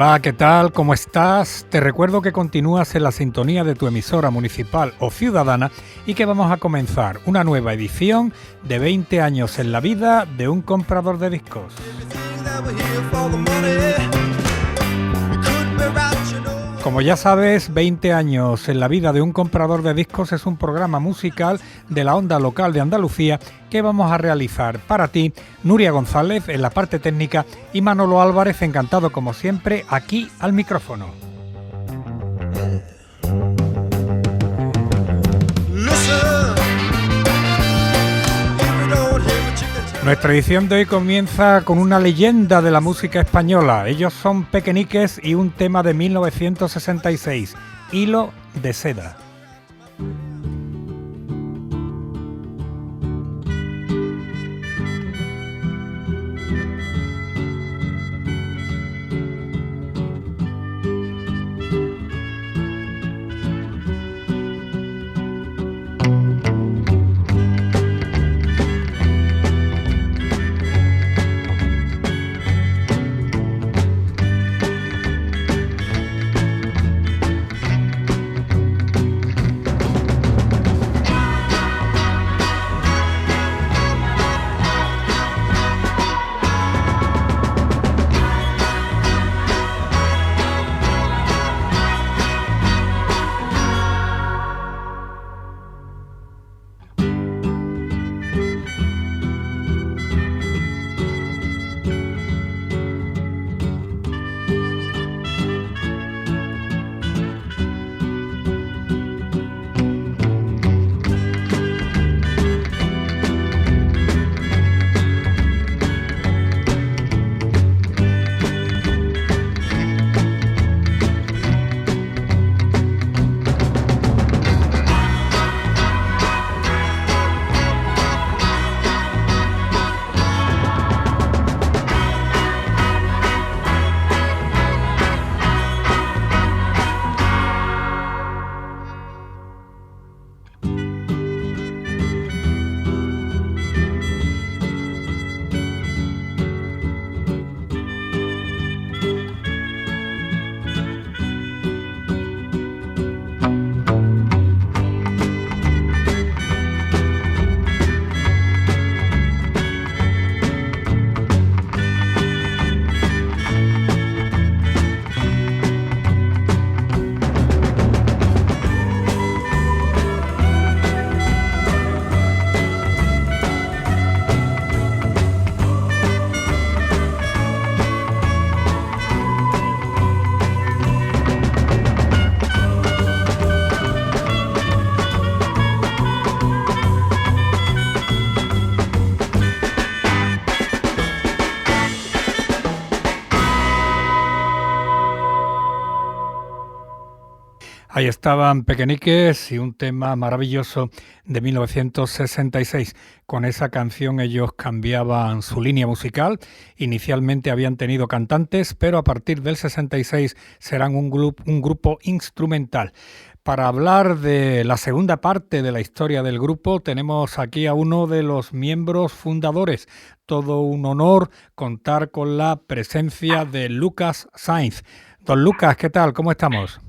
Hola, ¿qué tal? ¿Cómo estás? Te recuerdo que continúas en la sintonía de tu emisora municipal o ciudadana y que vamos a comenzar una nueva edición de 20 años en la vida de un comprador de discos. Como ya sabes, 20 años en la vida de un comprador de discos es un programa musical de la onda local de Andalucía que vamos a realizar para ti, Nuria González en la parte técnica y Manolo Álvarez, encantado como siempre, aquí al micrófono. Nuestra edición de hoy comienza con una leyenda de la música española. Ellos son Pequeñiques y un tema de 1966, Hilo de seda. Ahí estaban Pequeñiques y un tema maravilloso de 1966. Con esa canción ellos cambiaban su línea musical. Inicialmente habían tenido cantantes, pero a partir del 66 serán un grupo instrumental. Para hablar de la segunda parte de la historia del grupo, tenemos aquí a uno de los miembros fundadores. Todo un honor contar con la presencia de Lucas Sainz. Don Lucas, ¿qué tal? ¿Cómo estamos?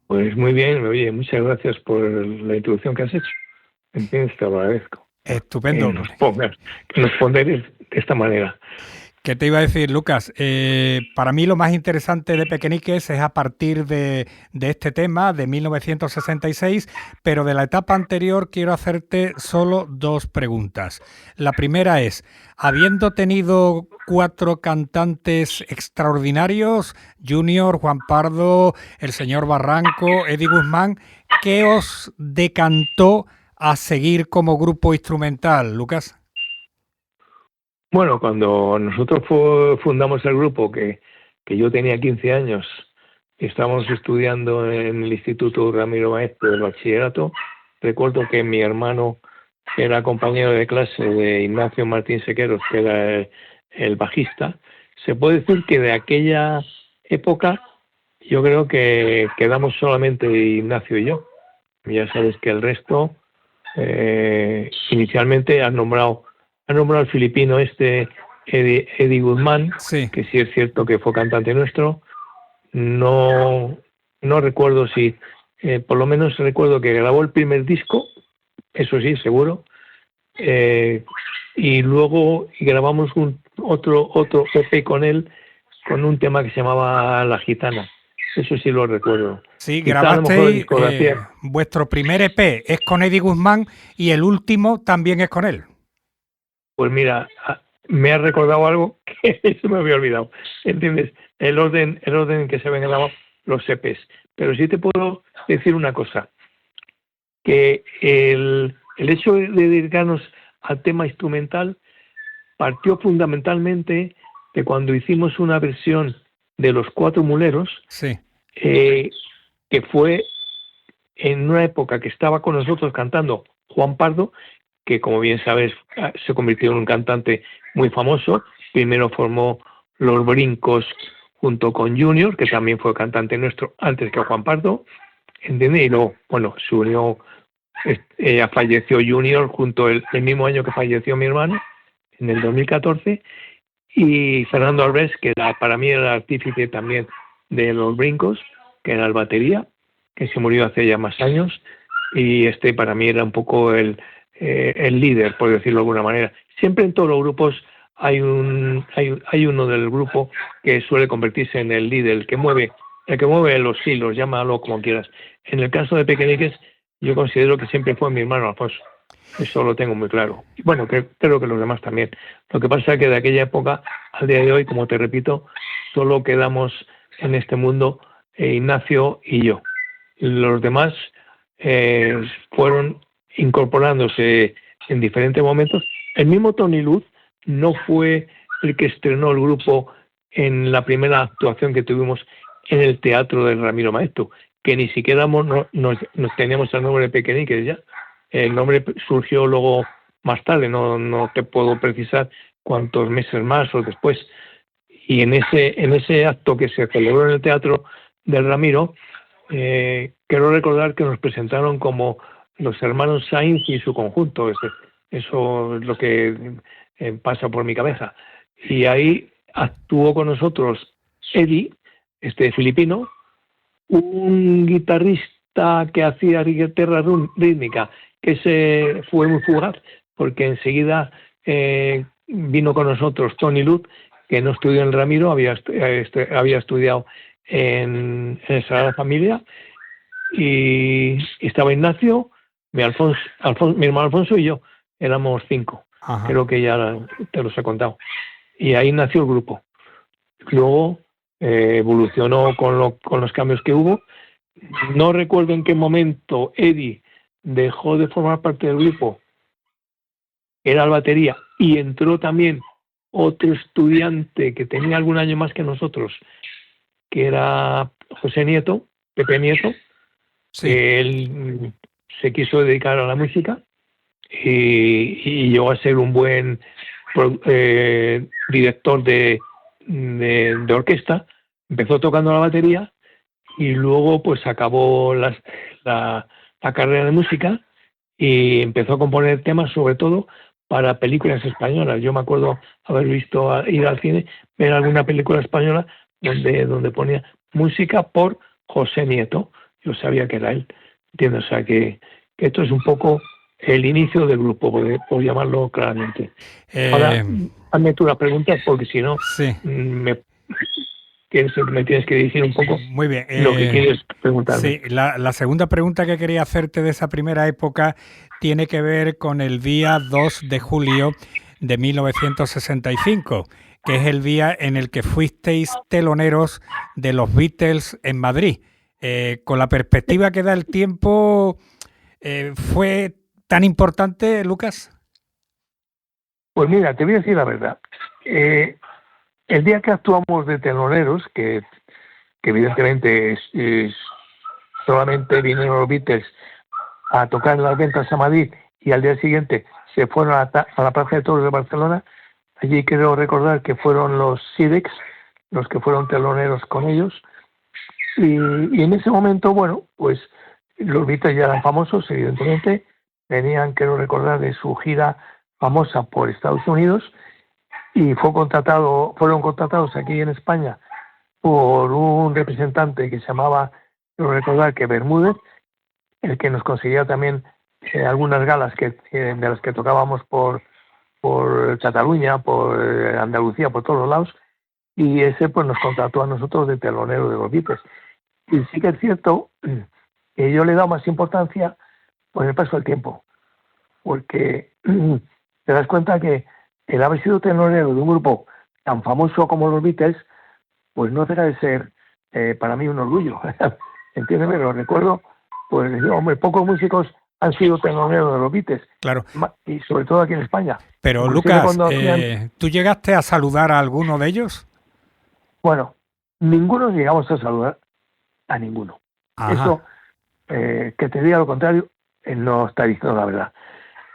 Pues muy bien, oye, muchas gracias por la introducción que has hecho. En fin, te lo agradezco. Estupendo. Que nos ponderes de esta manera. ¿Qué te iba a decir, Lucas? Para mí lo más interesante de Pequeñiques es a partir de este tema, de 1966, pero de la etapa anterior quiero hacerte solo dos preguntas. La primera es, habiendo tenido 4 cantantes extraordinarios, Junior, Juan Pardo, el señor Barranco, Eddie Guzmán, ¿qué os decantó a seguir como grupo instrumental, Lucas? Bueno, cuando nosotros fundamos el grupo, que yo tenía 15 años, y estábamos estudiando en el Instituto Ramiro Maestre del bachillerato, recuerdo que mi hermano era compañero de clase de Ignacio Martín Sequeros, que era el bajista. Se puede decir que de aquella época yo creo que quedamos solamente Ignacio y yo. Ya sabes que el resto, inicialmente han nombrado al filipino Eddie Guzmán, sí, que sí es cierto que fue cantante nuestro. no, no recuerdo si, por lo menos recuerdo que grabó el primer disco, eso sí, seguro, y luego grabamos otro EP con él, con un tema que se llamaba La Gitana. Eso sí lo recuerdo. Sí, Quizá a lo mejor la grabasteis, discografía. vuestro primer EP es con Eddie Guzmán y el último también es con él. Pues mira, me ha recordado algo que se me había olvidado. ¿Entiendes? El orden en que se ven grabados los EPs. Pero sí te puedo decir una cosa, que el hecho de dedicarnos al tema instrumental partió fundamentalmente de cuando hicimos una versión de Los Cuatro Muleros, Sí. Que fue en una época que estaba con nosotros cantando Juan Pardo, que como bien sabes se convirtió en un cantante muy famoso. Primero formó Los Brincos junto con Junior, que también fue cantante nuestro antes que Juan Pardo, ¿entiendes? Y luego, bueno, se unió, falleció Junior junto el mismo año que falleció mi hermano, en el 2014, y Fernando Alves, que para mí era el artífice también de Los Brincos, que era el batería, que se murió hace ya más años, y para mí era un poco el líder, por decirlo de alguna manera. Siempre en todos los grupos hay uno del grupo que suele convertirse en el líder, el que mueve los hilos, llámalo como quieras. En el caso de Pequeñiques, yo considero que siempre fue mi hermano Alfonso. Eso lo tengo muy claro. Y bueno, creo que los demás también. Lo que pasa es que de aquella época al día de hoy, como te repito, solo quedamos en este mundo Ignacio y yo. Los demás fueron incorporándose en diferentes momentos. El mismo Tony Luz no fue el que estrenó el grupo en la primera actuación que tuvimos en el teatro del Ramiro Maeztu, que ni siquiera nos teníamos el nombre de Pequeñiques ya. El nombre surgió luego más tarde, no te puedo precisar cuántos meses más o después. Y en ese acto que se celebró en el teatro del Ramiro, quiero recordar que nos presentaron como los hermanos Sainz y su conjunto. Eso es lo que pasa por mi cabeza. Y ahí actuó con nosotros Eddie, filipino, un guitarrista que hacía guitarra rítmica, que se fue muy fugaz, porque enseguida vino con nosotros Tony Luz, que no estudió en Ramiro, había estudiado en Sagrada Familia, y estaba Ignacio, mi hermano Alfonso y yo, éramos 5. Ajá. Creo que ya te los he contado. Y ahí nació el grupo. Luego evolucionó con los cambios que hubo. No recuerdo en qué momento Eddie dejó de formar parte del grupo, era el batería, y entró también otro estudiante que tenía algún año más que nosotros, que era José Nieto, Pepe Nieto. Sí. Él se quiso dedicar a la música y llegó a ser un buen director de orquesta. Empezó tocando la batería y luego pues acabó la carrera de música y empezó a componer temas sobre todo para películas españolas. Yo me acuerdo haber visto, ir al cine, ver alguna película española donde ponía música por José Nieto. Yo sabía que era él, ¿entiendes? O sea que esto es un poco el inicio del grupo, por llamarlo claramente. Ahora, hazme tú la pregunta, porque si no, sí. me tienes que decir un poco. Muy bien, lo que quieres preguntarme. Sí, la segunda pregunta que quería hacerte de esa primera época tiene que ver con el día 2 de julio de 1965, que es el día en el que fuisteis teloneros de los Beatles en Madrid. Con la perspectiva que da el tiempo, ¿fue tan importante, Lucas? Pues mira, te voy a decir la verdad. El día que actuamos de teloneros, que evidentemente solamente vinieron los Beatles a tocar en las ventas a Madrid y al día siguiente se fueron a la Plaza de Toros de Barcelona. Allí quiero recordar que fueron los Sidex los que fueron teloneros con ellos. Y en ese momento, bueno, pues los Beatles ya eran famosos, evidentemente. Venían, quiero recordar, de su gira famosa por Estados Unidos y fueron contratados aquí en España por un representante que se llamaba, quiero recordar que Bermúdez, el que nos conseguía también algunas galas de las que tocábamos por Cataluña, por Andalucía, por todos los lados, y ese pues nos contrató a nosotros de telonero de los Beatles. Y sí que es cierto que yo le he dado más importancia por el paso del tiempo, porque te das cuenta que el haber sido telonero de un grupo tan famoso como los Beatles, pues no deja de ser para mí un orgullo. Entiéndeme, lo recuerdo, pues hombre, pocos músicos han sido teloneros de los Beatles, claro. Y sobre todo aquí en España. Pero Inclusive Lucas, hacían... ¿tú llegaste a saludar a alguno de ellos? Bueno, ninguno llegamos a saludar a ninguno. Ajá. Eso, que te diga lo contrario, no está diciendo la verdad.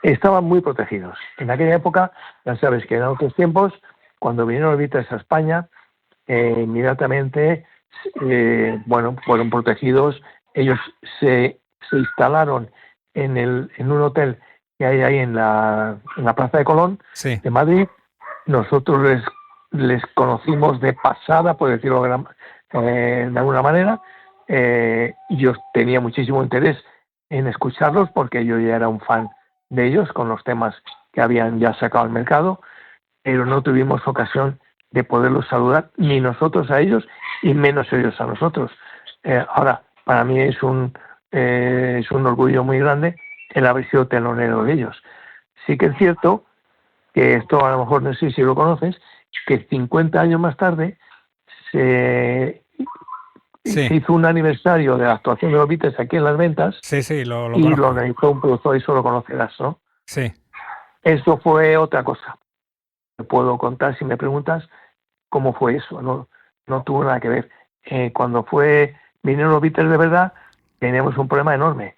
Estaban muy protegidos. En aquella época, ya sabes que en otros tiempos, cuando vinieron los Beatles a España, inmediatamente fueron protegidos. Ellos se instalaron en un hotel que hay ahí en la Plaza de Colón, sí, de Madrid. Nosotros les conocimos de pasada, por decirlo de alguna manera. Yo tenía muchísimo interés en escucharlos porque yo ya era un fan de ellos con los temas que habían ya sacado al mercado, pero no tuvimos ocasión de poderlos saludar, ni nosotros a ellos y menos ellos a nosotros. Ahora, para mí es un orgullo muy grande el haber sido telonero de ellos. Sí que es cierto que esto a lo mejor no sé si lo conoces, que 50 años más tarde se hizo un aniversario de la actuación de los Beatles aquí en Las Ventas. Sí, lo y conozco. lo organizó un productor, eso lo conocerás, ¿no? Sí. Eso fue otra cosa. Te puedo contar, si me preguntas, cómo fue eso. No tuvo nada que ver. Cuando vinieron los Beatles de verdad, teníamos un problema enorme,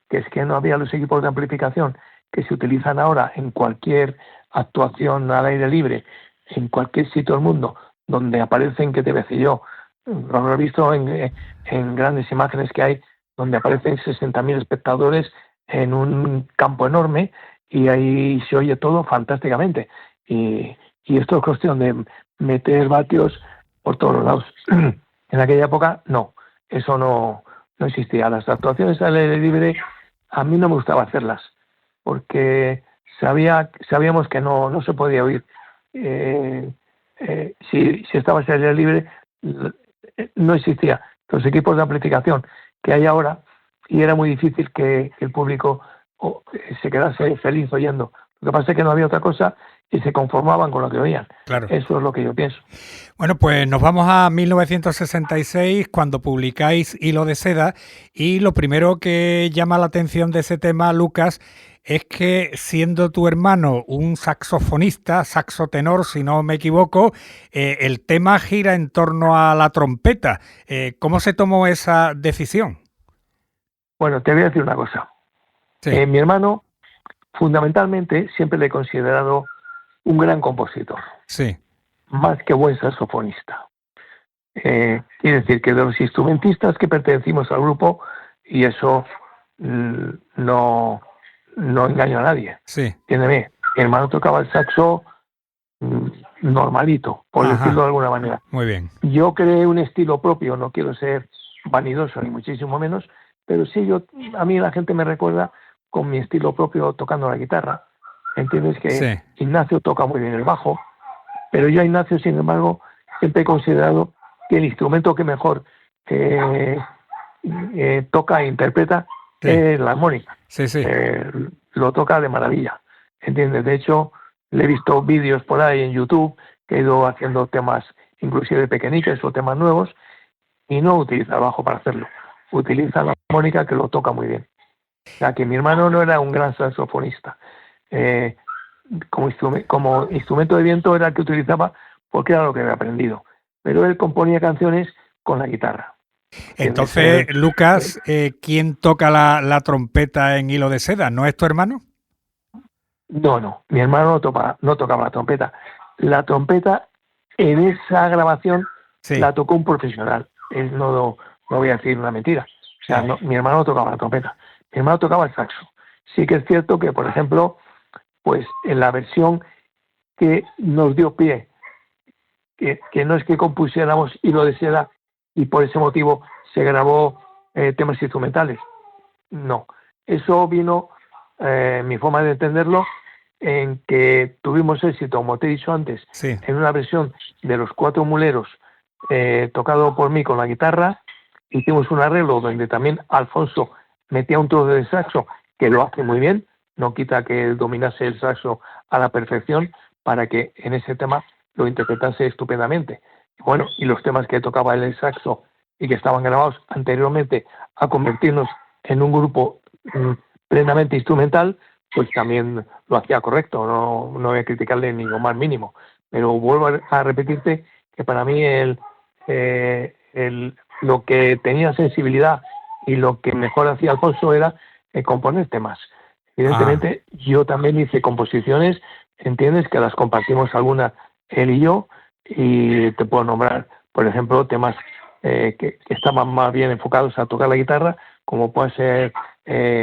que es que no había los equipos de amplificación que se utilizan ahora en cualquier actuación al aire libre, en cualquier sitio del mundo, donde aparecen, que te decía yo, lo habrás visto en grandes imágenes que hay, donde aparecen 60.000 espectadores en un campo enorme y ahí se oye todo fantásticamente. Y esto es cuestión de meter vatios por todos los lados. En aquella época, no, eso no existía. Las actuaciones al aire libre a mí no me gustaba hacerlas, porque sabíamos que no se podía oír. Si estabas al aire libre, no existía los equipos de amplificación que hay ahora, y era muy difícil que el público se quedase feliz oyendo. Lo que pasa es que no había otra cosa y se conformaban con lo que oían. Claro. Eso es lo que yo pienso. Bueno, pues nos vamos a 1966, cuando publicáis Hilo de Seda, y lo primero que llama la atención de ese tema, Lucas, es que siendo tu hermano un saxofonista, saxotenor, si no me equivoco, el tema gira en torno a la trompeta. ¿Cómo se tomó esa decisión? Bueno, te voy a decir una cosa. Sí. Mi hermano, fundamentalmente, siempre le he considerado un gran compositor. Sí. Más que buen saxofonista. Quiere decir que de los instrumentistas que pertenecimos al grupo, y eso no engaño a nadie. Sí. Entiéndeme, mi hermano tocaba el saxo normalito, por decirlo de alguna manera. Muy bien. Yo creé un estilo propio, no quiero ser vanidoso ni muchísimo menos, pero sí, a mí la gente me recuerda con mi estilo propio tocando la guitarra. Entiendes que sí. Ignacio toca muy bien el bajo, pero yo a Ignacio, sin embargo, siempre he considerado que el instrumento que mejor toca e interpreta es la armónica. Sí. Lo toca de maravilla, ¿entiendes? De hecho, le he visto vídeos por ahí en YouTube que he ido haciendo temas, inclusive pequeñiques o temas nuevos, y no utiliza el bajo para hacerlo. Utiliza la armónica, que lo toca muy bien. O sea, que mi hermano no era un gran saxofonista. Como instrumento de viento era el que utilizaba porque era lo que había aprendido. Pero él componía canciones con la guitarra. Entonces, Lucas, ¿quién toca la trompeta en Hilo de Seda? ¿No es tu hermano? No. Mi hermano no tocaba la trompeta. La trompeta en esa grabación la tocó un profesional. Él no voy a decir una mentira. O sea, mi hermano no tocaba la trompeta. Mi hermano tocaba el saxo. Sí que es cierto que, por ejemplo, pues en la versión que nos dio pie que no es que compusiéramos Hilo de Seda y por ese motivo se grabó temas instrumentales. No, eso vino, mi forma de entenderlo, en que tuvimos éxito, como te he dicho antes, Sí. en una versión de Los Cuatro Muleros, tocado por mí con la guitarra. Hicimos un arreglo donde también Alfonso metía un trozo de saxo, que lo hace muy bien, no quita que dominase el saxo a la perfección, para que en ese tema lo interpretase estupendamente. Bueno, y los temas que tocaba el saxo y que estaban grabados anteriormente a convertirnos en un grupo plenamente instrumental, pues también lo hacía correcto, no voy a criticarle ni lo más mínimo. Pero vuelvo a repetirte que para mí lo que tenía sensibilidad y lo que mejor hacía Alfonso era componer temas. Evidentemente, yo también hice composiciones, entiendes, que las compartimos algunas él y yo, y te puedo nombrar, por ejemplo, temas que estaban más bien enfocados a tocar la guitarra, como puede ser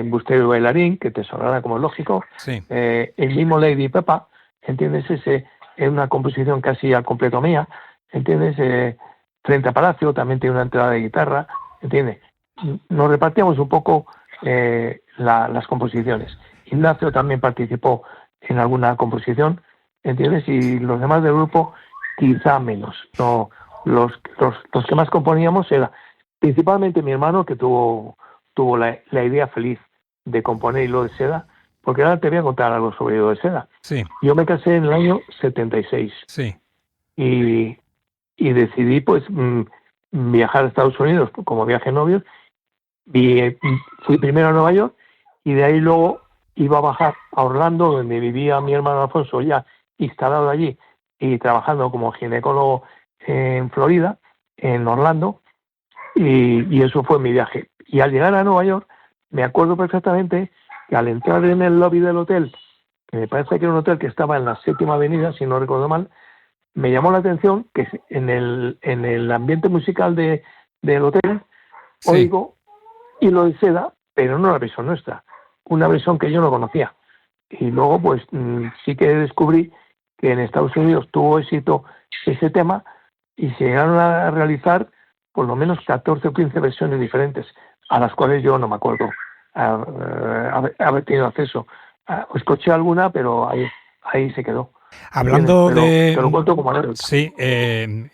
Bustero y Bailarín, que te sonará como es lógico, Sí. el mismo Lady Pepa, ¿entiendes? Ese es una composición casi al completo mía, ¿entiendes? Frente a Palacio también tiene una entrada de guitarra, ¿entiendes? Nos repartíamos un poco las composiciones. Ignacio también participó en alguna composición, ¿entiendes? Y los demás del grupo quizá menos. No, los que más componíamos era principalmente mi hermano, que tuvo la idea feliz de componer Hilo de Seda, porque ahora te voy a contar algo sobre Hilo de Seda. Sí. Yo me casé en el año 76. Sí. Y decidí pues viajar a Estados Unidos como viaje novios. Fui primero a Nueva York y de ahí luego iba a bajar a Orlando, donde vivía mi hermano Alfonso, ya instalado allí y trabajando como ginecólogo en Florida, en Orlando, y eso fue mi viaje. Y al llegar a Nueva York, me acuerdo perfectamente que al entrar en el lobby del hotel, que me parece que era un hotel que estaba en la 7ª Avenida, si no recuerdo mal, me llamó la atención que en el ambiente musical del hotel, Sí. oigo Hilo de Seda, pero no la versión nuestra, una versión que yo no conocía. Y luego pues sí que descubrí que en Estados Unidos tuvo éxito ese tema y se llegaron a realizar por lo menos 14 o 15 versiones diferentes, a las cuales yo no me acuerdo haber tenido acceso. Escuché alguna, pero ahí se quedó. Hablando Pero de... te lo cuento como anécdota. Sí, el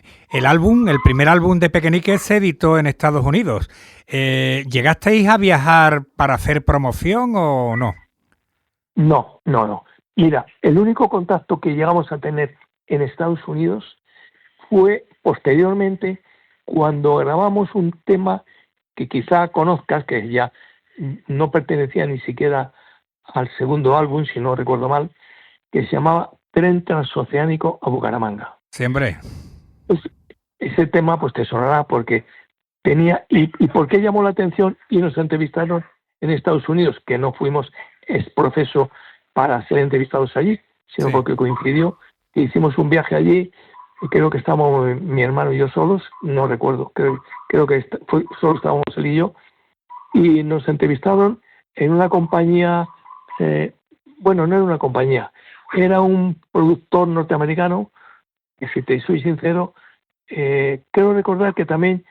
primer álbum de Pequeñique se editó en Estados Unidos. ¿Llegasteis a viajar para hacer promoción o no? No. Mira, el único contacto que llegamos a tener en Estados Unidos fue posteriormente cuando grabamos un tema que quizá conozcas, que ya no pertenecía ni siquiera al segundo álbum, si no recuerdo mal, que se llamaba Tren Transoceánico a Bucaramanga. Siempre. Pues, ese tema pues te sonará porque tenía... ¿Y por qué llamó la atención y nos entrevistaron en Estados Unidos? Que no fuimos proceso para ser entrevistados allí, sino porque coincidió que hicimos un viaje allí, y creo que estábamos mi hermano y yo solos, no recuerdo, creo que solo estábamos él y yo, y nos entrevistaron en una compañía, bueno, no era una compañía, era un productor norteamericano, que si te soy sincero, creo recordar que también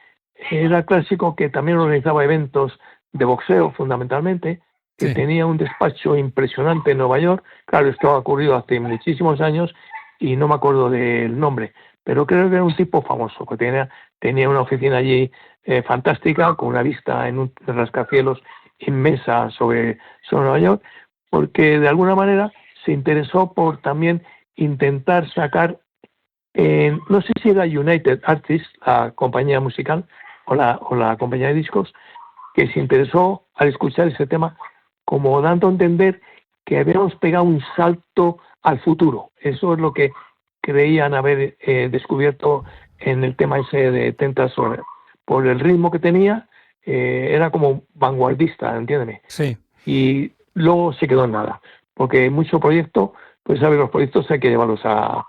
era clásico, que también organizaba eventos de boxeo fundamentalmente, que tenía un despacho impresionante en Nueva York. Claro, esto ha ocurrido hace muchísimos años y no me acuerdo del nombre, pero creo que era un tipo famoso, que tenía una oficina allí fantástica, con una vista en un rascacielos inmensa sobre Nueva York, porque de alguna manera se interesó por también intentar sacar, no sé si era United Artists, la compañía musical o la compañía de discos, que se interesó al escuchar ese tema como dando a entender que habíamos pegado un salto al futuro. Eso es lo que creían haber descubierto en el tema ese de Tentas Solar. Por el ritmo que tenía, era como vanguardista, entiéndeme. Sí. Y luego se quedó en nada, porque mucho proyecto, pues sabes, los proyectos hay que llevarlos a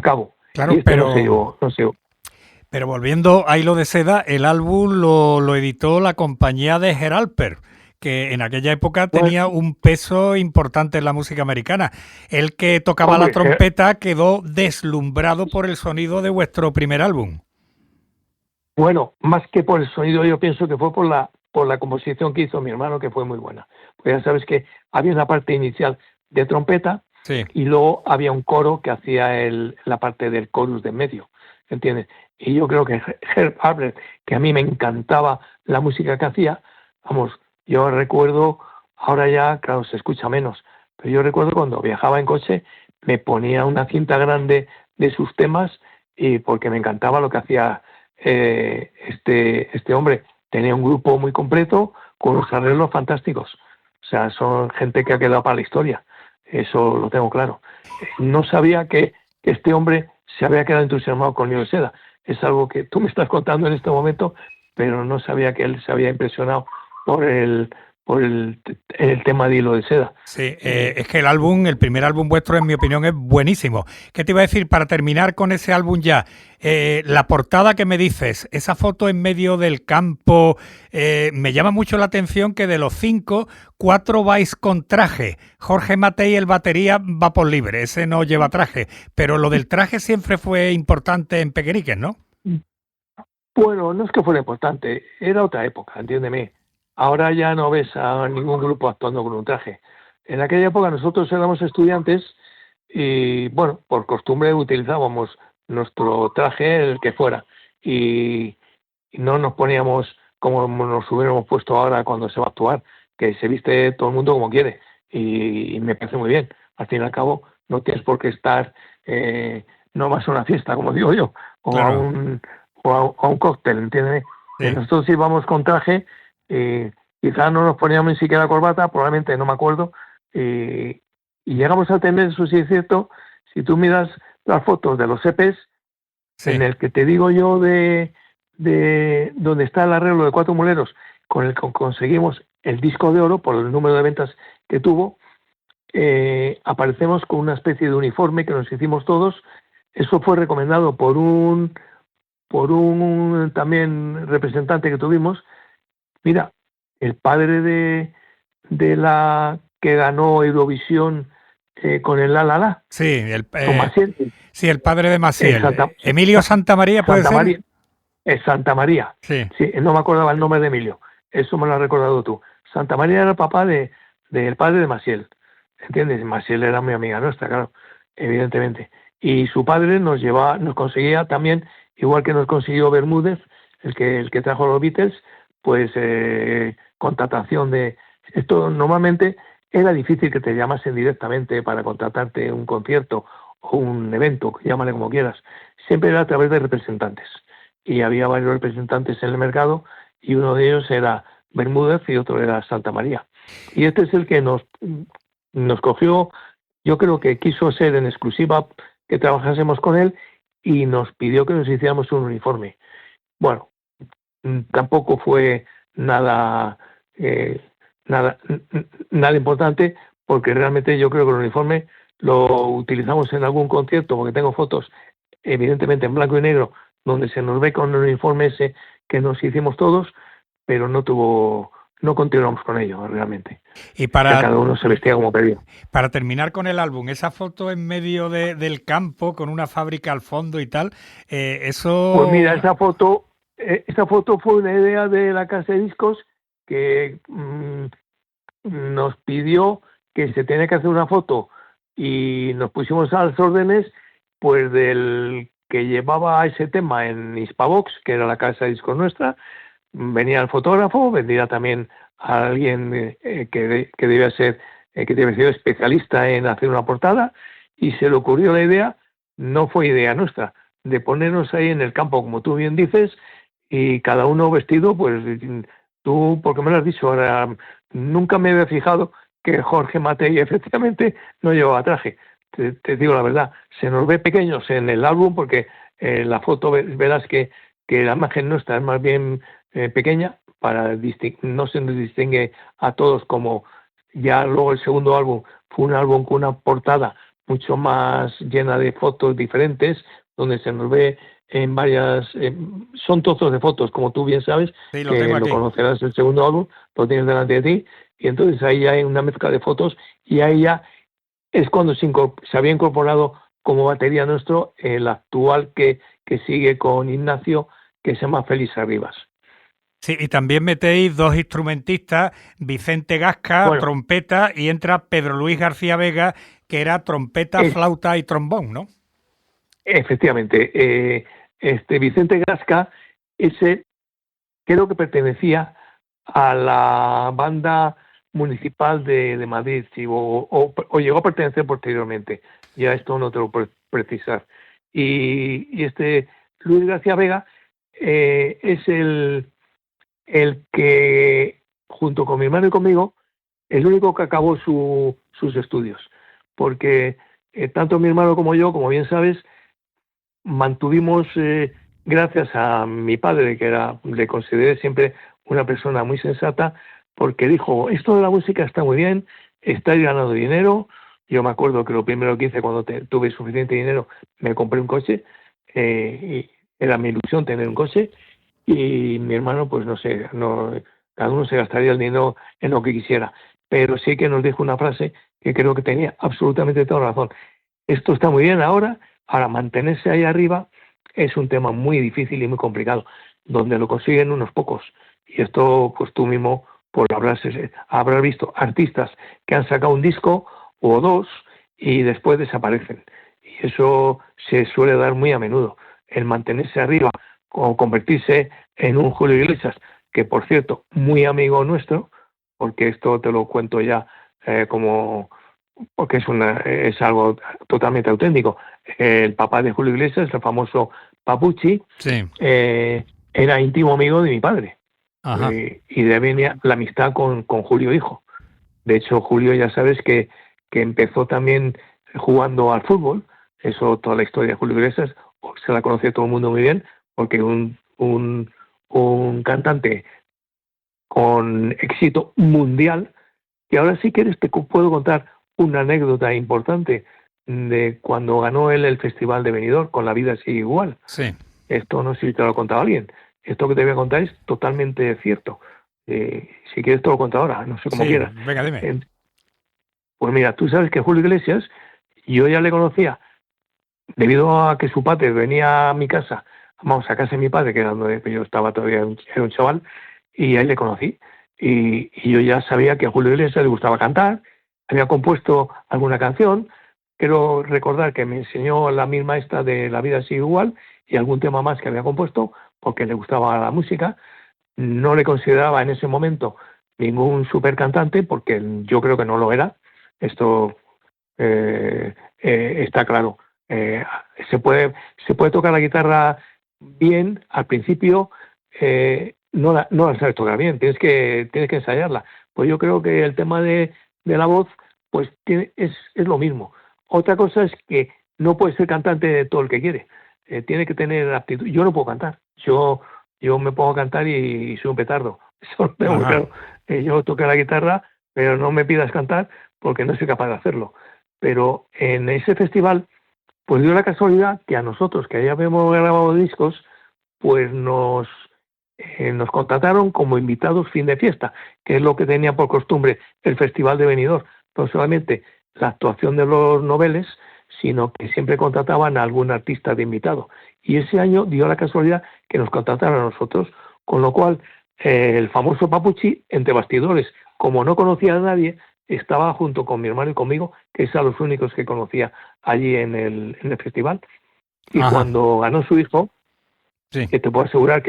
cabo. Claro, y pero... no se llevó. Pero volviendo a Hilo de Seda, el álbum lo editó la compañía de Geralper, que en aquella época Bueno, tenía un peso importante en la música americana. El que tocaba la hombre, trompeta quedó deslumbrado por el sonido de vuestro primer álbum. bueno, más que por el sonido, yo pienso que fue por la composición que hizo mi hermano, que fue muy buena. Pues ya sabes que había una parte inicial de trompeta Sí, y luego había un coro que hacía la parte del chorus de en medio, ¿entiendes? Y yo creo que Herb Alpert, que a mí me encantaba la música que hacía, vamos, yo recuerdo, ahora ya, claro, se escucha menos, pero yo recuerdo cuando viajaba en coche, me ponía una cinta grande de sus temas y porque me encantaba lo que hacía este hombre. Tenía un grupo muy completo con unos arreglos fantásticos. O sea, son gente que ha quedado para la historia. Eso lo tengo claro. No sabía que este hombre se había quedado entusiasmado con Nilo de Seda. Es algo que tú me estás contando en este momento, pero no sabía que él se había impresionado por el tema de Hilo de Seda. sí, es que el primer álbum vuestro, en mi opinión, es buenísimo. ¿Qué te iba a decir para terminar con ese álbum ya? La portada que me dices, esa foto en medio del campo, me llama mucho la atención que de los 5, 4 vais con traje. Jorge Matei, el batería, va por libre, ese no lleva traje, pero lo del traje siempre fue importante en Pequeñiques, ¿no? Bueno, no es que fuera importante, era otra época, entiéndeme. Ahora ya no ves a ningún grupo actuando con un traje. En aquella época nosotros éramos estudiantes y, bueno, por costumbre utilizábamos nuestro traje, el que fuera, y no nos poníamos como nos hubiéramos puesto ahora cuando se va a actuar, que se viste todo el mundo como quiere, y me parece muy bien. Al fin y al cabo, no tienes por qué estar, no vas a una fiesta, como digo yo, o a Claro, un cóctel, ¿entiendes? sí. Nosotros íbamos con traje, quizás no nos poníamos ni siquiera corbata, probablemente no me acuerdo, y llegamos a tener, eso sí es cierto, si tú miras las fotos de los EPs, en Sí, el que te digo yo de donde está el arreglo de Cuatro Muleros, con el que conseguimos el disco de oro por el número de ventas que tuvo, aparecemos con una especie de uniforme que nos hicimos todos. Eso fue recomendado por un también representante que tuvimos. Mira, el padre de la que ganó Eurovisión con el La La La, sí, con Maciel, sí, el padre de en Maciel. Emilio Santamaría, ¿puede Santa ser? María. Es Santa María. Sí, Sí, no me acordaba el nombre de Emilio. Eso me lo has recordado tú. Santa María era el papá del padre de Maciel. ¿Entiendes? Maciel era muy amiga nuestra, claro, evidentemente. Y su padre nos conseguía también, igual que nos consiguió Bermúdez, el que trajo los Beatles, pues contratación de... Esto normalmente era difícil que te llamasen directamente para contratarte un concierto o un evento, llámale como quieras. Siempre era a través de representantes y había varios representantes en el mercado y uno de ellos era Bermúdez y otro era Santa María. Y este es el que nos cogió, yo creo que quiso ser en exclusiva que trabajásemos con él y nos pidió que nos hiciéramos un uniforme. Bueno, tampoco fue nada, nada, nada importante porque realmente yo creo que el uniforme lo utilizamos en algún concierto porque tengo fotos evidentemente en blanco y negro donde se nos ve con el uniforme ese que nos hicimos todos, pero no continuamos con ello realmente. y Ya cada uno se vestía como pedía. para terminar con el álbum, esa foto en medio del campo con una fábrica al fondo y tal, Pues eso... mira, esa foto fue una idea de la casa de discos que nos pidió que se tenía que hacer una foto y nos pusimos a las órdenes pues del que llevaba ese tema en Hispavox, que era la casa de discos nuestra. Venía el fotógrafo, vendría también a alguien que debía ser que debe ser especialista en hacer una portada y se le ocurrió la idea, no fue idea nuestra, de ponernos ahí en el campo, como tú bien dices, y cada uno vestido, pues tú, porque me lo has dicho, ahora nunca me había fijado que Jorge Matei efectivamente no llevaba traje. Te digo la verdad, se nos ve pequeños en el álbum porque la foto verás que la imagen nuestra es más bien pequeña, no se nos distingue a todos como ya luego el segundo álbum fue un álbum con una portada mucho más llena de fotos diferentes, donde se nos ve en varias... son trozos de fotos, como tú bien sabes, Sí, lo que tengo lo aquí. conocerás el segundo álbum, lo tienes delante de ti, y entonces ahí hay una mezcla de fotos, y ahí ya es cuando se había incorporado como batería nuestro el actual que sigue con Ignacio, que se llama Félix Arribas. Sí, y también metéis dos instrumentistas, Vicente Gasca, Bueno, trompeta, y entra Pedro Luis García Vega, que era trompeta, es flauta y trombón, ¿no? efectivamente, este Vicente Gasca, ese creo que pertenecía a la banda municipal de Madrid, sí, o llegó a pertenecer posteriormente. Ya esto no te lo puedo precisar. Y este Luis García Vega es el que, junto con mi hermano y conmigo, el único que acabó sus estudios. Porque tanto mi hermano como yo, como bien sabes, mantuvimos, gracias a mi padre, que le consideré siempre una persona muy sensata, porque dijo, esto de la música está muy bien, estáis ganando dinero. Yo me acuerdo que lo primero que hice cuando tuve suficiente dinero, me compré un coche, y era mi ilusión tener un coche, y mi hermano, pues no sé, cada uno se gastaría el dinero en lo que quisiera, pero sí que nos dijo una frase que creo que tenía absolutamente toda razón. Esto está muy bien ahora mantenerse ahí arriba es un tema muy difícil y muy complicado, donde lo consiguen unos pocos. Y esto, pues tú mismo, pues habrás visto artistas que han sacado un disco o dos y después desaparecen. Y eso se suele dar muy a menudo. El mantenerse arriba o convertirse en un Julio Iglesias, que por cierto, muy amigo nuestro, porque esto te lo cuento ya como porque es algo totalmente auténtico. El papá de Julio Iglesias, el famoso Papucci, Sí. era íntimo amigo de mi padre. Ajá. Y de ahí venía la amistad con Julio hijo. De hecho, Julio ya sabes que empezó también jugando al fútbol. Eso, toda la historia de Julio Iglesias, se la conoce todo el mundo muy bien, porque un cantante con éxito mundial. Y ahora si quieres te puedo contar una anécdota importante de cuando ganó él el Festival de Benidorm con La vida sigue igual. Sí. Esto no sé si te lo ha contado alguien. Esto que te voy a contar es totalmente cierto. Si quieres te lo cuento ahora, no sé cómo Sí, quieras. venga, dime. Pues mira, tú sabes que Julio Iglesias, yo ya le conocía debido a que su padre venía a mi casa, vamos, a casa de mi padre, que era donde yo estaba todavía, era un chaval, y ahí le conocí. Y yo ya sabía que a Julio Iglesias le gustaba cantar, había compuesto alguna canción. Quiero recordar que me enseñó la misma esta de La vida sigue igual y algún tema más que había compuesto porque le gustaba la música. No le consideraba en ese momento ningún super cantante porque yo creo que no lo era. Esto está claro. Eh, se puede tocar la guitarra bien al principio, no la sabes tocar bien, tienes que ensayarla. Pues yo creo que el tema de la voz pues es lo mismo. Otra cosa es que no puede ser cantante de todo el que quiere. Tiene que tener aptitud. Yo no puedo cantar. Yo me pongo a cantar y soy un petardo. Eso lo tengo muy Ajá. claro. Yo toco la guitarra, pero no me pidas cantar porque no soy capaz de hacerlo. Pero en ese festival, pues dio la casualidad que a nosotros, que ya habíamos grabado discos, pues nos contrataron como invitados fin de fiesta, que es lo que tenía por costumbre el Festival de Benidorm. No solamente la actuación de los noveles, sino que siempre contrataban a algún artista de invitado. Y ese año dio la casualidad que nos contrataron a nosotros, con lo cual el famoso Papucci, entre bastidores, como no conocía a nadie, estaba junto con mi hermano y conmigo, que es a los únicos que conocía allí en el festival. Y Ajá. cuando ganó su hijo, Sí. que te puedo asegurar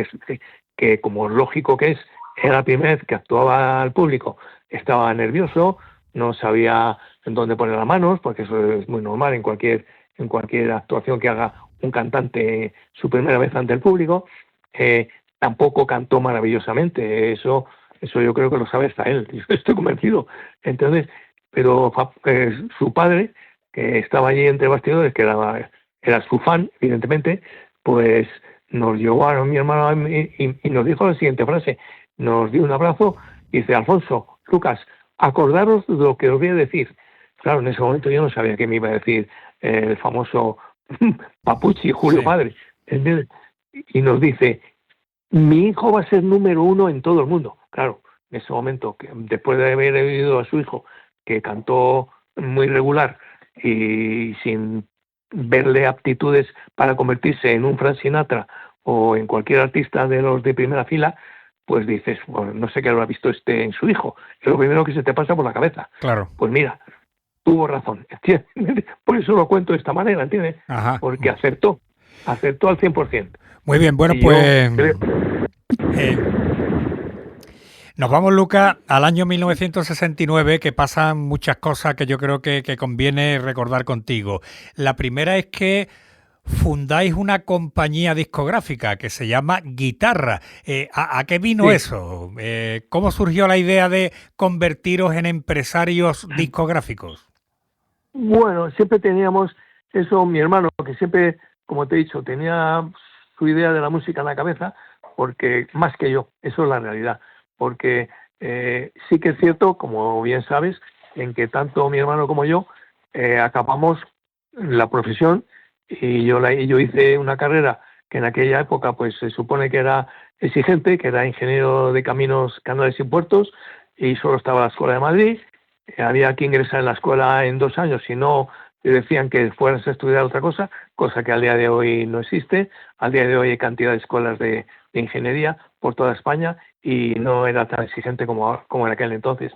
que como lógico que es, era la primera vez que actuaba al público, estaba nervioso, no sabía en dónde poner las manos, porque eso es muy normal en cualquier actuación que haga un cantante su primera vez ante el público. Tampoco cantó maravillosamente, eso yo creo que lo sabe hasta él, yo estoy convencido. Entonces, pero su padre, que estaba allí entre bastidores, que era su fan, evidentemente, pues nos llevó a mi hermano y nos dijo la siguiente frase. Nos dio un abrazo y dice: Alfonso, Lucas, acordaros de lo que os voy a decir. Claro, en ese momento yo no sabía qué me iba a decir el famoso Papuchi, Julio Sí. Padre, ¿entiendes? Y nos dice, mi hijo va a ser número uno en todo el mundo. Claro, en ese momento, después de haber oído a su hijo, que cantó muy regular y sin verle aptitudes para convertirse en un Frank Sinatra o en cualquier artista de los de primera fila, pues dices, bueno, no sé qué habrá visto este en su hijo. Es lo primero que se te pasa por la cabeza. Claro. Pues mira, tuvo razón. Por eso lo cuento de esta manera, ¿entiendes? Ajá. Porque acertó al 100%. Muy bien, bueno, Y yo pues creo, nos vamos, Lucas, al año 1969, que pasan muchas cosas que yo creo que conviene recordar contigo. La primera es que fundáis una compañía discográfica que se llama Guitarra. ¿A qué vino sí, eso? ¿Cómo surgió la idea de convertiros en empresarios discográficos? bueno, siempre teníamos eso, mi hermano, que siempre, como te he dicho, tenía su idea de la música en la cabeza, porque más que yo, eso es la realidad. Porque sí que es cierto, como bien sabes, en que tanto mi hermano como yo acabamos la profesión y yo hice una carrera que en aquella época pues se supone que era exigente, que era ingeniero de caminos, canales y puertos, y solo estaba la Escuela de Madrid. Había que ingresar en la escuela en 2 años, si no te decían que fueras a estudiar otra cosa que al día de hoy no existe. Al día de hoy hay cantidad de escuelas de ingeniería por toda España y no era tan exigente como en aquel entonces.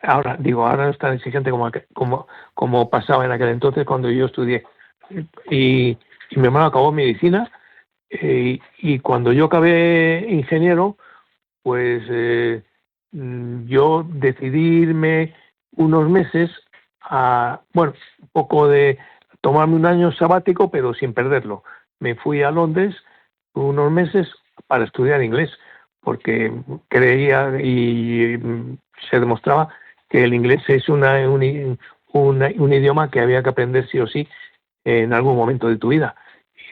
Ahora no es tan exigente como pasaba en aquel entonces cuando yo estudié. Y mi hermano acabó medicina y cuando yo acabé ingeniero, pues yo decidí irme unos meses bueno, un poco de tomarme un año sabático, pero sin perderlo. Me fui a Londres unos meses para estudiar inglés, porque creía y se demostraba que el inglés es un idioma que había que aprender sí o sí en algún momento de tu vida.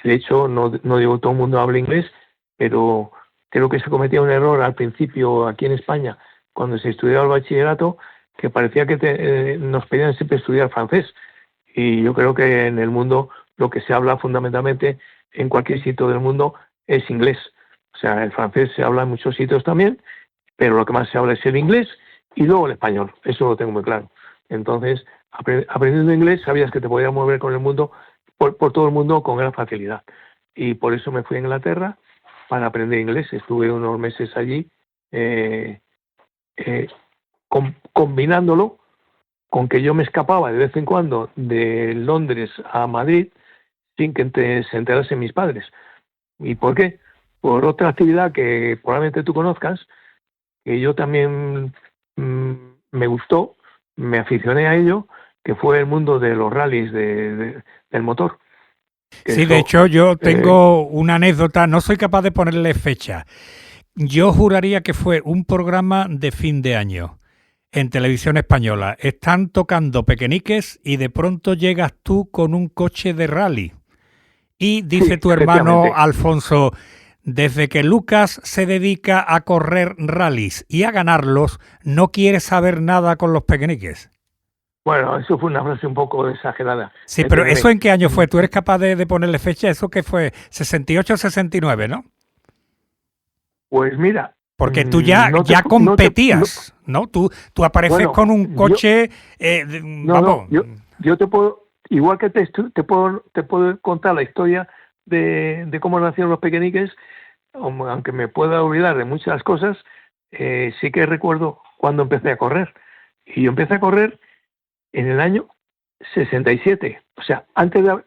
Y de hecho, no digo todo el mundo habla inglés, pero creo que se cometía un error al principio aquí en España, cuando se estudiaba el bachillerato, que parecía que nos pedían siempre estudiar francés. Y yo creo que en el mundo lo que se habla fundamentalmente en cualquier sitio del mundo es inglés. O sea, el francés se habla en muchos sitios también, pero lo que más se habla es el inglés y luego el español. Eso lo tengo muy claro. Entonces, aprendiendo inglés sabías que te podías mover con el mundo, por todo el mundo con gran facilidad. Y por eso me fui a Inglaterra para aprender inglés. Estuve unos meses allí eh, eh, combinándolo con que yo me escapaba de vez en cuando de Londres a Madrid sin que se enterasen mis padres. ¿Y por qué? Por otra actividad que probablemente tú conozcas, que yo también me gustó, me aficioné a ello, que fue el mundo de los rallies del motor. Que Sí, de eso, hecho yo tengo una anécdota, no soy capaz de ponerle fecha. Yo juraría que fue un programa de fin de año en televisión española. Están tocando Pequeñiques y de pronto llegas tú con un coche de rally. Y sí, dice tu hermano efectivamente. Alfonso, desde que Lucas se dedica a correr rallies y a ganarlos, no quiere saber nada con los Pequeñiques. Bueno, eso fue una frase un poco exagerada, Sí, pero entiéndeme. ¿eso en qué año fue? ¿Tú eres capaz de ponerle fecha? ¿Eso que fue? 68 o 69, ¿no? Pues mira, Porque tú ya, no te, ya no te, no, competías, ¿no? Tú apareces bueno, con un yo, coche, no, vamos, yo te puedo, igual que te puedo contar la historia de cómo nacieron los pequeñiques, aunque me pueda olvidar de muchas cosas, sí que recuerdo cuando empecé a correr. Y yo empecé a correr en el año 67. O sea,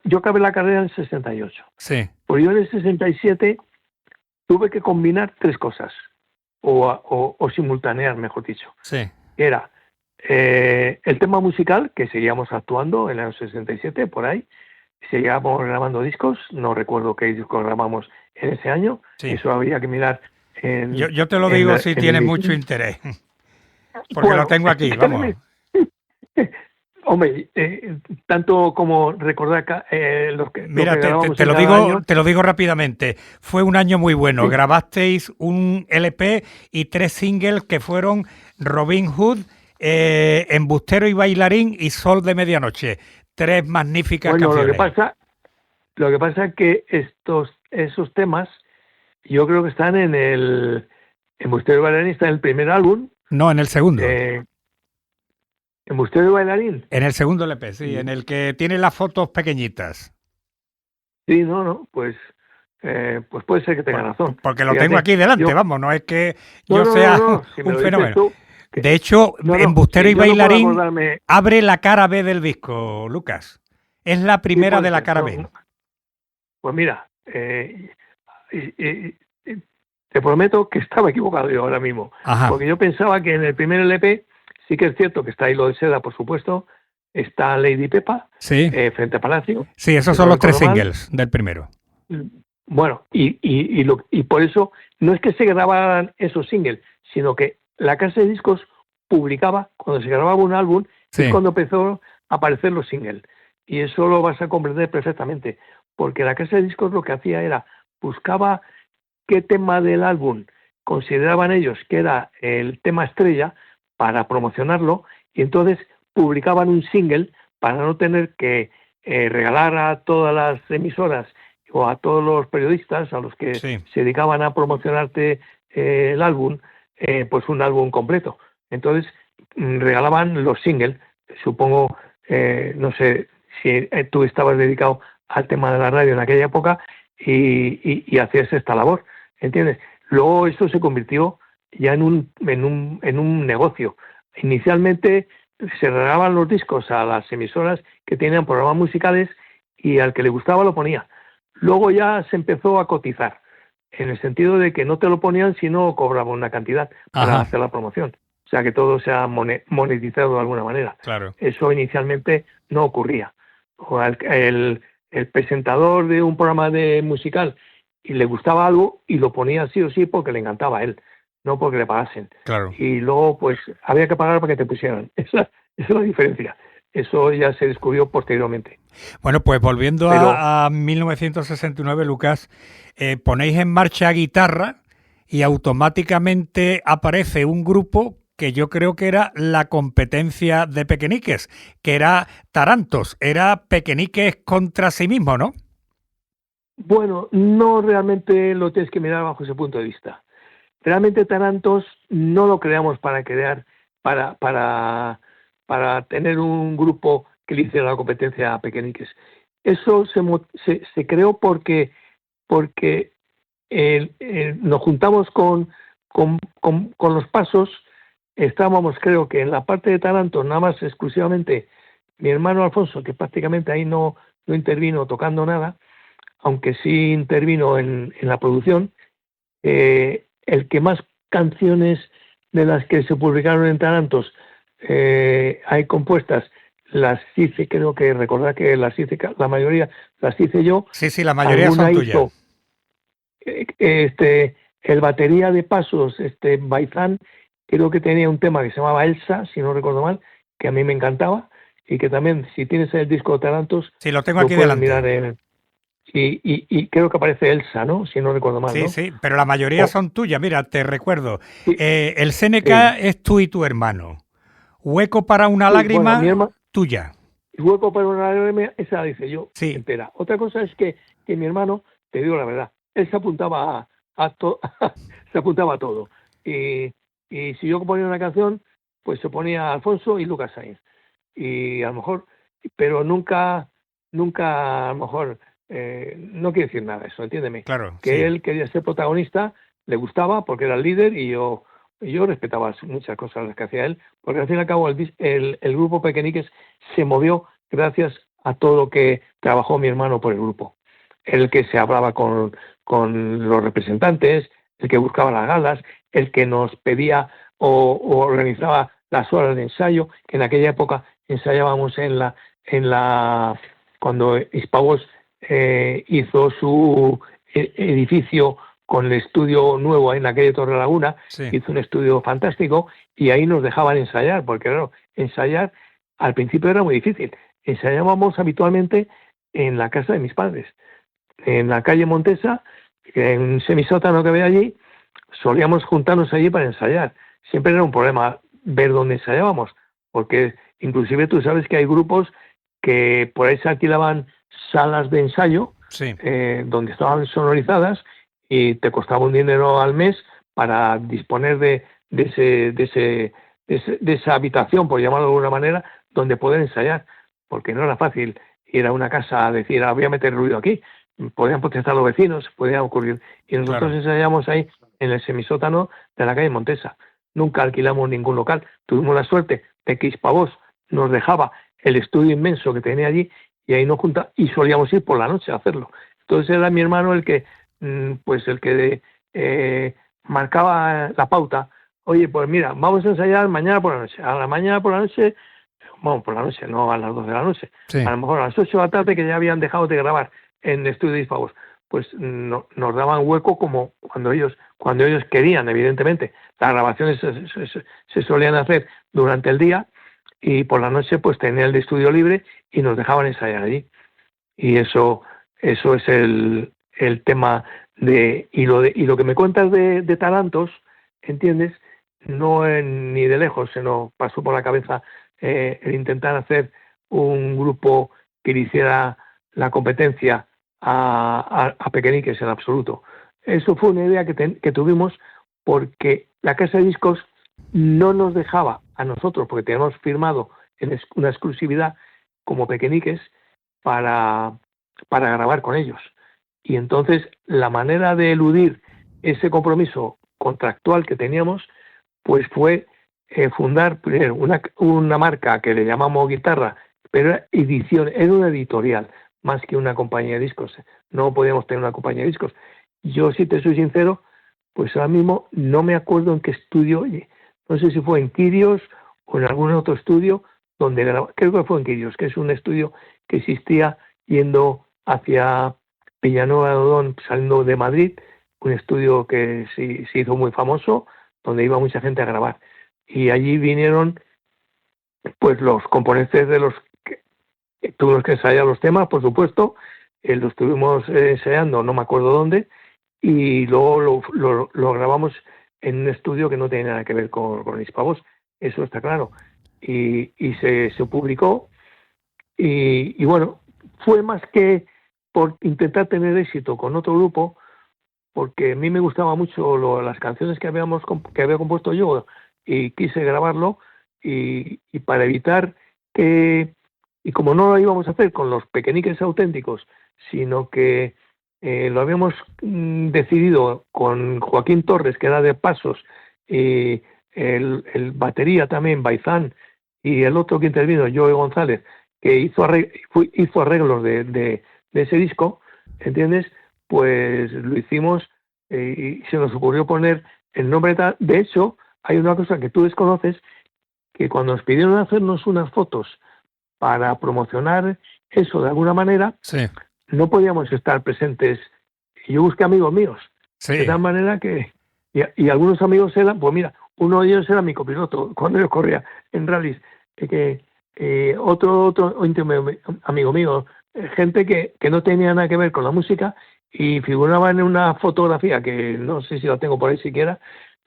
yo acabé la carrera en el 68. sí, Pues yo en el 67 tuve que combinar tres cosas, o simultanear, mejor dicho. sí. Era el tema musical, que seguíamos actuando en el año 67, por ahí. Seguíamos grabando discos, no recuerdo qué discos grabamos en ese año, Sí. eso había que mirar Yo te lo digo si en tienes el... mucho interés, porque lo Bueno, tengo aquí, vamos. hombre, tanto como recordar lo Mira, que grabamos te en lo cada digo, año. te lo digo rápidamente. Fue un año muy bueno. Sí, Grabasteis un LP y 3 singles que fueron Robin Hood, Embustero y Bailarín y Sol de Medianoche. 3 magníficas bueno, lo que canciones. pasa Lo que pasa es que esos temas yo creo que están en Embustero y Bailarín, está en el primer álbum. No, en el segundo. Embustero y Bailarín. En el segundo LP, sí, en el que tiene las fotos pequeñitas. Sí, no, pues puede ser que tenga razón. Porque lo tengo aquí delante, vamos, no es que yo sea si me un lo dices fenómeno. tú, de hecho, Embustero y Bailarín abre la cara B del disco, Lucas. Es la primera de la cara B. Pues mira, te prometo que estaba equivocado yo ahora mismo. Ajá. Porque yo pensaba que en el primer LP, sí que es cierto que está Hilo de Seda, por supuesto, está Lady Pepa, sí. Frente a Palacio. Sí, esos son los 3 singles del primero. Bueno, y por eso no es que se grabaran esos singles, sino que la casa de discos publicaba, cuando se grababa un álbum, es cuando empezó a aparecer los singles. Y eso lo vas a comprender perfectamente, porque la casa de discos lo que hacía era, buscaba qué tema del álbum consideraban ellos que era el tema estrella para promocionarlo, y entonces publicaban un single para no tener que regalar a todas las emisoras o a todos los periodistas a los que se dedicaban a promocionarte el álbum, pues un álbum completo. Entonces regalaban los singles. Supongo, no sé si tú estabas dedicado al tema de la radio en aquella época y hacías esta labor, ¿entiendes? Luego esto se convirtió ya en un negocio. Inicialmente se regalaban los discos a las emisoras que tenían programas musicales y al que le gustaba lo ponía. Luego ya se empezó a cotizar, en el sentido de que no te lo ponían si no cobraban una cantidad para hacer la promoción. O sea, que todo se ha monetizado de alguna manera. Claro. Eso inicialmente no ocurría. O el presentador de un programa musical y le gustaba algo y lo ponía sí o sí porque le encantaba a él, no porque le pagasen. Claro. Y luego pues había que pagar para que te pusieran. Esa es la diferencia. Eso ya se descubrió posteriormente. Bueno, pues volviendo a 1969, Lucas, ponéis en marcha guitarra y automáticamente aparece un grupo que yo creo que era la competencia de Pequeñiques, que era Tarantos, era Pequeñiques contra sí mismo, ¿no? Bueno, no realmente lo tienes que mirar bajo ese punto de vista. Realmente Tarantos no lo creamos para crear, para tener un grupo que le hiciera la competencia a Pequeñiques. Eso se creó porque nos juntamos con los Pasos. Estábamos, creo que en la parte de Tarantos, nada más exclusivamente mi hermano Alfonso, que prácticamente ahí no intervino tocando nada, aunque sí intervino en la producción. El que más canciones de las que se publicaron en Tarantos hay compuestas, las hice, creo que recordar que las hice, la mayoría las hice yo. Sí, la mayoría son tuyas. El batería de Pasos, Baizán, creo que tenía un tema que se llamaba Elsa, si no recuerdo mal, que a mí me encantaba, y que también, si tienes el disco de Tarantos, sí, lo tengo aquí delante. Mirar y creo que aparece Elsa, ¿no? Si no recuerdo mal, sí, ¿no? Sí, pero la mayoría son tuyas. Mira, te recuerdo. Sí. El Seneca es tú y tu hermano. Hueco para una lágrima, tuya. Hueco para una lágrima, esa la dice yo entera. Otra cosa es que mi hermano, te digo la verdad, él se apuntaba se apuntaba a todo. Y si yo ponía una canción, pues se ponía Alfonso y Lucas Sainz. Y a lo mejor, pero nunca a lo mejor, no quiere decir nada eso, entiéndeme. Claro, que él quería ser protagonista, le gustaba porque era el líder y yo respetaba muchas cosas las que hacía él, porque al fin y al cabo el grupo Pequeñiques se movió gracias a todo lo que trabajó mi hermano por el grupo. El que se hablaba con los representantes, el que buscaba las galas, el que nos pedía o organizaba las horas de ensayo, que en aquella época ensayábamos cuando Hispavox hizo su edificio con el estudio nuevo en la calle Torre Laguna, hizo un estudio fantástico y ahí nos dejaban ensayar, porque claro, ensayar al principio era muy difícil. Ensayábamos habitualmente en la casa de mis padres, en la calle Montesa, en un semisótano que había allí, solíamos juntarnos allí para ensayar. Siempre era un problema ver dónde ensayábamos, porque inclusive tú sabes que hay grupos que por ahí se alquilaban salas de ensayo Sí. donde estaban sonorizadas y te costaba un dinero al mes para disponer de esa habitación, por llamarlo de alguna manera, donde poder ensayar, porque no era fácil ir a una casa a decir, voy a meter ruido aquí. Podían protestar los vecinos, podía ocurrir. Y nosotros ensayamos ahí en el semisótano de la calle Montesa. Nunca alquilamos ningún local. Tuvimos la suerte de que Hispavox nos dejaba el estudio inmenso que tenía allí y ahí nos juntamos y solíamos ir por la noche a hacerlo. Entonces era mi hermano el que, marcaba la pauta. Oye, pues mira, vamos a ensayar mañana por la noche. A la mañana por la noche, bueno, por la noche, no a las 12 de la noche. Sí. A lo mejor a las 8 de la tarde, que ya habían dejado de grabar en el estudio de Hispavox, pues nos daban hueco como cuando ellos querían, evidentemente. Las grabaciones se solían hacer durante el día y por la noche pues tenían el estudio libre y nos dejaban ensayar allí. Y eso es el tema y lo que me cuentas de Tarantos, ¿entiendes? No ni de lejos se nos pasó por la cabeza el intentar hacer un grupo que le hiciera la competencia a Pequeñiques en absoluto. Eso fue una idea que tuvimos porque la casa de discos no nos dejaba a nosotros, porque teníamos firmado en una exclusividad como Pequeñiques para grabar con ellos. Y entonces la manera de eludir ese compromiso contractual que teníamos pues fue fundar primero una marca que le llamamos Guitarra, pero era una editorial más que una compañía de discos. No podíamos tener una compañía de discos. Yo, si te soy sincero, pues ahora mismo no me acuerdo en qué estudio, no sé si fue en Quirios o en algún otro estudio donde creo que fue en Quirios, que es un estudio que existía yendo hacia Villanueva de Odón, saliendo de Madrid, un estudio que se hizo muy famoso, donde iba mucha gente a grabar. Y allí vinieron pues los componentes de los que tuvimos que ensayar los temas, por supuesto, los estuvimos ensayando, no me acuerdo dónde, y luego lo grabamos en un estudio que no tenía nada que ver con Hispavox, eso está claro. Y se publicó, y bueno, fue más que por intentar tener éxito con otro grupo, porque a mí me gustaba mucho las canciones que había compuesto yo y quise grabarlo y para evitar que, y como no lo íbamos a hacer con los Pequeñiques auténticos, sino que lo habíamos decidido con Joaquín Torres, que era de Pasos, y el batería también, Baizán, y el otro que intervino, Joe González, que hizo arreglos de ese disco, ¿entiendes? Pues lo hicimos y se nos ocurrió poner el nombre tal. De hecho, hay una cosa que tú desconoces, que cuando nos pidieron hacernos unas fotos para promocionar eso de alguna manera, sí, no podíamos estar presentes. Yo busqué amigos míos, sí, de tal manera que, y algunos amigos eran, pues mira, uno de ellos era mi copiloto cuando yo corría en rallies, otro íntimo amigo mío, gente que no tenía nada que ver con la música y figuraba en una fotografía que no sé si la tengo por ahí siquiera,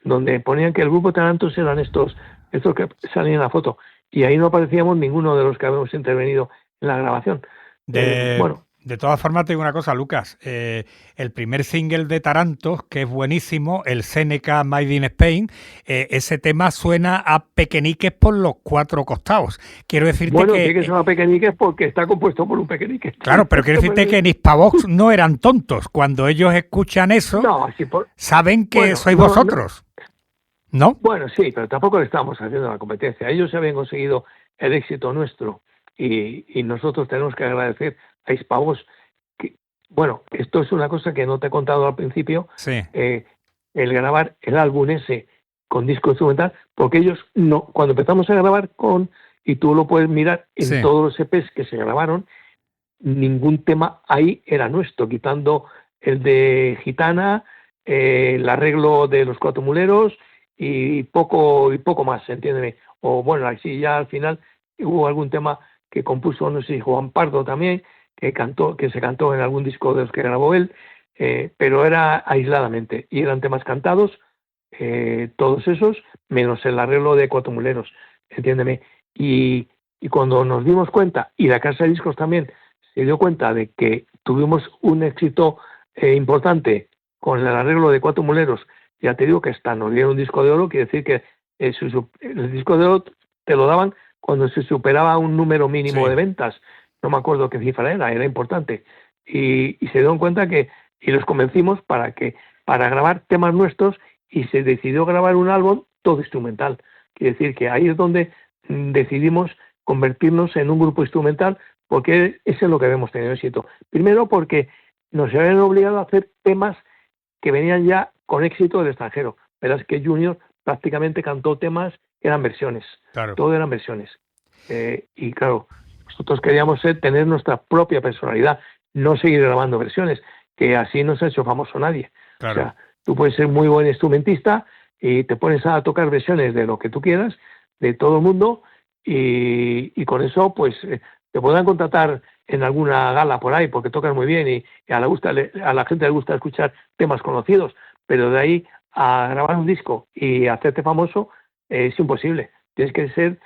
donde ponían que el grupo Tarantos eran estos que salían en la foto, y ahí no aparecíamos ninguno de los que habíamos intervenido en la grabación. De todas formas, te digo una cosa, Lucas. El primer single de Tarantos, que es buenísimo, el Seneca Made in Spain, ese tema suena a Pequeñiques por los cuatro costados. Quiero decirte bueno, tiene que ser a Pequeñiques porque está compuesto por un Pequeñique. Claro, pero quiero decirte que en Hispavox no eran tontos. Cuando ellos escuchan eso, saben que sois vosotros. ¿No? Bueno, sí, pero tampoco le estamos haciendo la competencia. Ellos habían conseguido el éxito nuestro y nosotros tenemos que agradecer a Hispavox. Bueno, esto es una cosa que no te he contado al principio, sí. El grabar el álbum ese con disco instrumental, porque ellos no, cuando empezamos a grabar y tú lo puedes mirar en todos los EPs que se grabaron, ningún tema ahí era nuestro, quitando el de Gitana, el arreglo de Los Cuatro Muleros y poco más, entiéndeme. O bueno, así ya al final hubo algún tema que compuso, no sé si Juan Pardo también, que se cantó en algún disco de los que grabó él, pero era aisladamente, y eran temas cantados, todos esos, menos el arreglo de Cuatro Muleros, entiéndeme. Y cuando nos dimos cuenta, y la casa de discos también se dio cuenta de que tuvimos un éxito importante con el arreglo de Cuatro Muleros, ya te digo que hasta nos dieron un disco de oro, quiere decir que el disco de oro te lo daban cuando se superaba un número mínimo de ventas, no me acuerdo qué cifra era importante, y se dieron cuenta y los convencimos para grabar temas nuestros, y se decidió grabar un álbum todo instrumental. Quiere decir que ahí es donde decidimos convertirnos en un grupo instrumental, porque eso es lo que habíamos tenido éxito. Primero porque nos habían obligado a hacer temas que venían ya con éxito del extranjero. Pero es que Junior prácticamente cantó temas que eran versiones. Claro. Todo eran versiones. Y claro, nosotros queríamos tener nuestra propia personalidad, no seguir grabando versiones, que así no se ha hecho famoso nadie. Claro. O sea, tú puedes ser muy buen instrumentista y te pones a tocar versiones de lo que tú quieras, de todo el mundo, y con eso pues te podrán contratar en alguna gala por ahí porque tocas muy bien y a la gente le gusta escuchar temas conocidos, pero de ahí a grabar un disco y hacerte famoso es imposible. Tienes que ser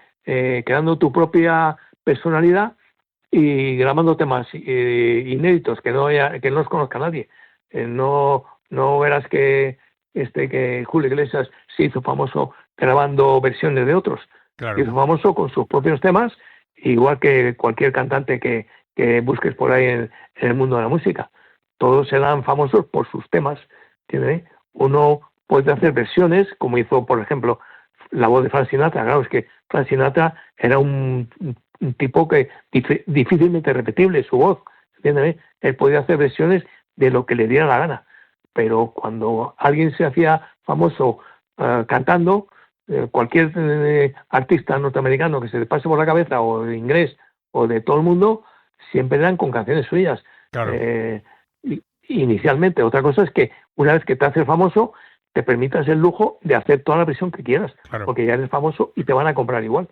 creando tu propia personalidad y grabando temas inéditos que no los conozca nadie. No verás que Julio Iglesias se hizo famoso grabando versiones de otros. Claro. Se hizo famoso con sus propios temas, igual que cualquier cantante que busques por ahí en el mundo de la música. Todos serán famosos por sus temas. ¿Entiendes? Uno puede hacer versiones, como hizo, por ejemplo, la voz de Frank Sinatra. Claro, es que Frank Sinatra era un tipo que difícilmente repetible, su voz. ¿Entiendes? Él podía hacer versiones de lo que le diera la gana. Pero cuando alguien se hacía famoso cantando, cualquier artista norteamericano que se le pase por la cabeza, o de inglés, o de todo el mundo, siempre eran con canciones suyas. Claro. Inicialmente. Otra cosa es que una vez que te haces famoso, te permitas el lujo de hacer toda la versión que quieras, Claro. porque ya eres famoso y te van a comprar igual.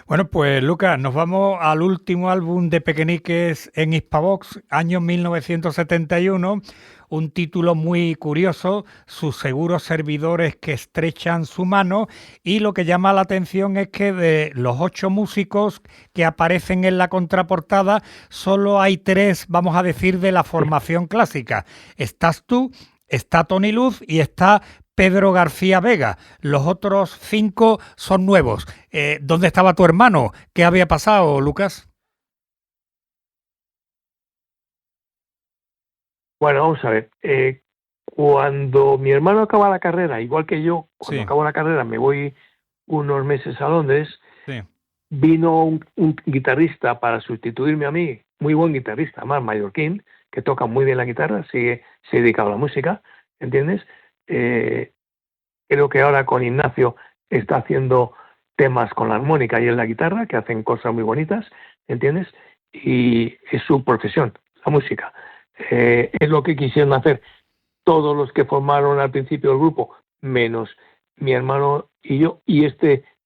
Bueno, pues Lucas, nos vamos al último álbum de Pequeñiques en Hispavox, año 1971, un título muy curioso, Sus seguros servidores que estrechan su mano, y lo que llama la atención es que de los 8 músicos que aparecen en la contraportada, solo hay 3, vamos a decir, de la formación clásica. Estás tú, está Tony Luz y está Pedro García Vega. Los otros 5 son nuevos. ¿Dónde estaba tu hermano? ¿Qué había pasado, Lucas? Bueno, vamos a ver. Cuando mi hermano acaba la carrera, igual que yo, cuando acabo la carrera me voy unos meses a Londres, vino un guitarrista para sustituirme a mí, muy buen guitarrista, más mallorquín, que toca muy bien la guitarra, se ha dedicado a la música, ¿entiendes? Creo que ahora con Ignacio está haciendo temas con la armónica y en la guitarra, que hacen cosas muy bonitas, ¿entiendes? Y es su profesión, la música. Es lo que quisieron hacer todos los que formaron al principio el grupo, menos mi hermano y yo, y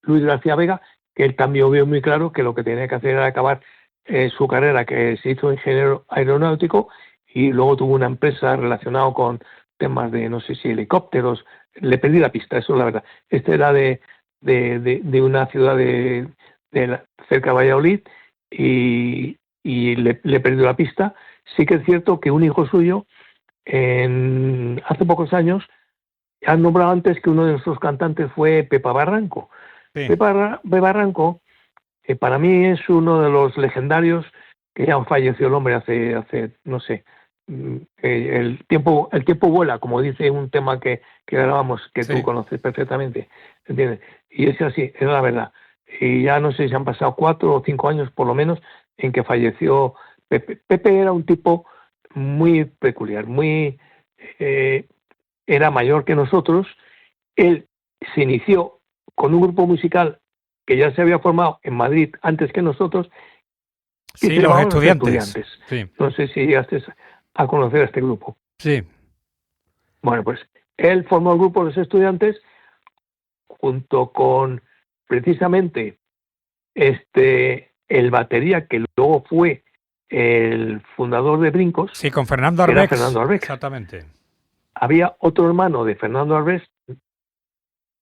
Luis García Vega, que él también vio muy claro que lo que tenía que hacer era acabar su carrera, que se hizo ingeniero aeronáutico, y luego tuvo una empresa relacionada con temas de, no sé si helicópteros. Le perdí la pista, eso es la verdad. Era de una ciudad cerca de Valladolid, y le perdí la pista. Sí que es cierto que un hijo suyo, hace pocos años, han nombrado antes que uno de nuestros cantantes fue Pepa Barranco. Sí. Pepa Barranco, para mí es uno de los legendarios, que ya falleció el hombre hace no sé, el tiempo vuela, como dice un tema que grabamos, que tú conoces perfectamente, ¿entiendes? Y es así, es la verdad. Y ya no sé si han pasado 4 o 5 años por lo menos en que falleció Pepe. Pepe era un tipo muy peculiar, era mayor que nosotros. Él se inició con un grupo musical que ya se había formado en Madrid antes que nosotros. Sí, los estudiantes. Sí. No sé si llegaste a conocer a este grupo. Sí. Bueno, pues él formó el grupo de los estudiantes junto con precisamente el batería que luego fue el fundador de Brincos. Sí, con Fernando Arbex. Era Fernando Arbex. Exactamente. Había otro hermano de Fernando Arbex.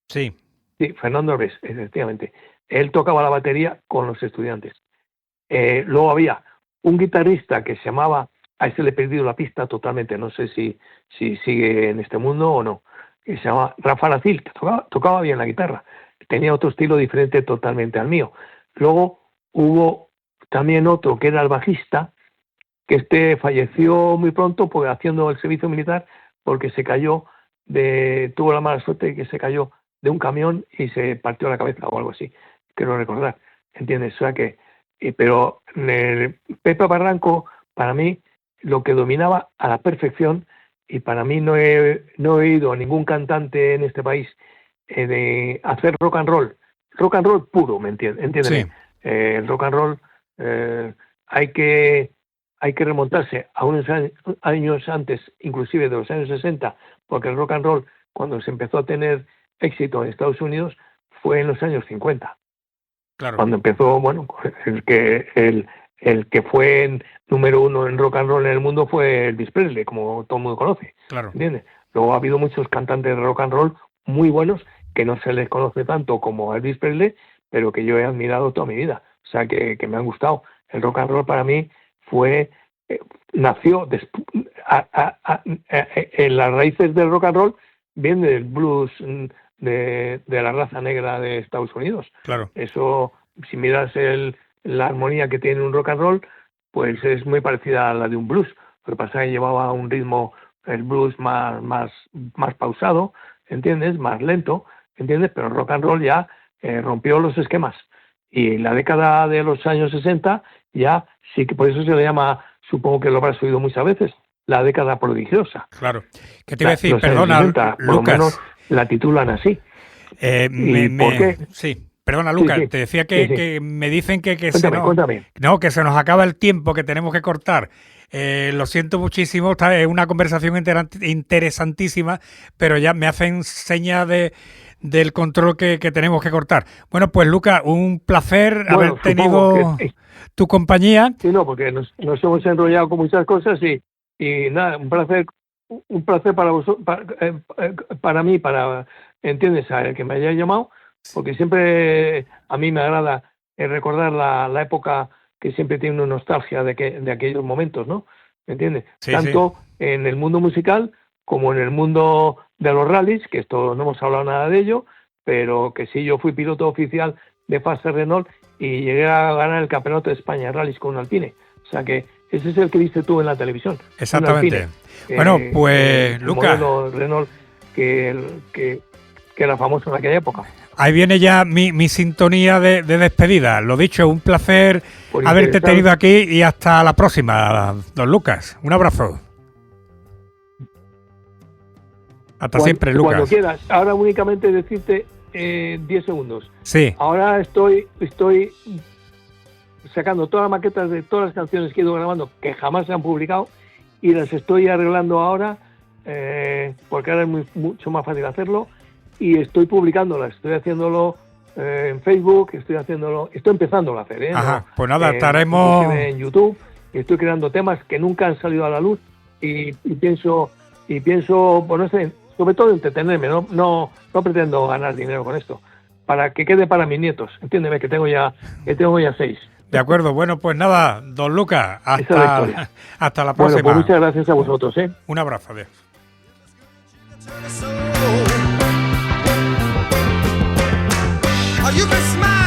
Sí. Sí, Fernando Arbex, efectivamente. Él tocaba la batería con los estudiantes. Luego había un guitarrista que se llamaba, a ese le he perdido la pista totalmente, no sé si sigue en este mundo o no, que se llama Rafa Lacil, que tocaba bien la guitarra, tenía otro estilo diferente totalmente al mío. Luego hubo también otro que era el bajista, que falleció muy pronto pues, haciendo el servicio militar, porque se cayó tuvo la mala suerte de que se cayó de un camión y se partió la cabeza o algo así, quiero recordar, ¿entiendes? O sea que, pero Pepe Barranco, para mí, lo que dominaba a la perfección, y para mí no he oído a ningún cantante en este país de hacer rock and roll puro, ¿me entiendes? Sí. El rock and roll hay que remontarse a unos años antes, inclusive de los años 60, porque el rock and roll, cuando se empezó a tener éxito en Estados Unidos, fue en los años 50. Claro. Cuando empezó, bueno, el que fue número uno en rock and roll en el mundo fue Elvis Presley, como todo el mundo conoce. Claro. ¿Entiendes? Luego ha habido muchos cantantes de rock and roll muy buenos que no se les conoce tanto como Elvis Presley, pero que yo he admirado toda mi vida. O sea, que me han gustado. El rock and roll para mí nació en las raíces del rock and roll, viene del blues de la raza negra de Estados Unidos. Claro. Eso, si miras la armonía que tiene un rock and roll, pues es muy parecida a la de un blues. Lo que pasa es que llevaba un ritmo, el blues más pausado, ¿entiendes? Más lento, ¿entiendes? Pero el rock and roll ya rompió los esquemas. Y la década de los años 60 ya sí, que por eso se le llama, supongo que lo habrás oído muchas veces, la década prodigiosa. Claro. ¿Qué te iba a decir? Perdona, 60, Lucas. Por lo menos la titulan así. ¿Por qué? Sí. Perdona, Lucas, Sí. te decía que me dicen que Cuéntame. que se nos acaba el tiempo, que tenemos que cortar. Lo siento muchísimo, es una conversación interesantísima, pero ya me hacen señas del control que tenemos que cortar. Bueno, pues Lucas, un placer haber tenido tu compañía. Sí, no, porque nos hemos enrollado con muchas cosas y nada, un placer para vosotros, para mí, ¿entiendes? A el que me haya llamado, porque siempre a mí me agrada recordar la época, que siempre tiene una nostalgia de aquellos momentos, ¿no? ¿Me entiendes? Sí, Tanto en el mundo musical como en el mundo de los rallies, que esto no hemos hablado nada de ello, pero que sí, yo fui piloto oficial de Fast Renault y llegué a ganar el campeonato de España de rallies con un Alpine. O sea que ese es el que viste tú en la televisión. Exactamente. Bueno, pues Lucas, modelo Renault que era famoso en aquella época. Ahí viene ya mi sintonía de despedida. Lo dicho, un placer haberte tenido aquí y hasta la próxima, don Lucas. Un abrazo. Hasta siempre, Lucas. Cuando quieras. Ahora únicamente decirte 10 segundos. Sí. Ahora estoy sacando todas las maquetas de todas las canciones que he ido grabando que jamás se han publicado y las estoy arreglando ahora porque ahora es mucho más fácil hacerlo y estoy publicándolas. Estoy haciéndolo en Facebook, estoy empezándolo a hacer. Ajá, pues nada, estaremos en YouTube. Estoy creando temas que nunca han salido a la luz y pienso, pues no sé, sobre todo entretenerme, no pretendo ganar dinero con esto, para que quede para mis nietos, entiéndeme que tengo ya 6. De acuerdo, bueno, pues nada, don Lucas, hasta la próxima. Bueno, pues muchas gracias a vosotros. Un abrazo, adiós. You can smile.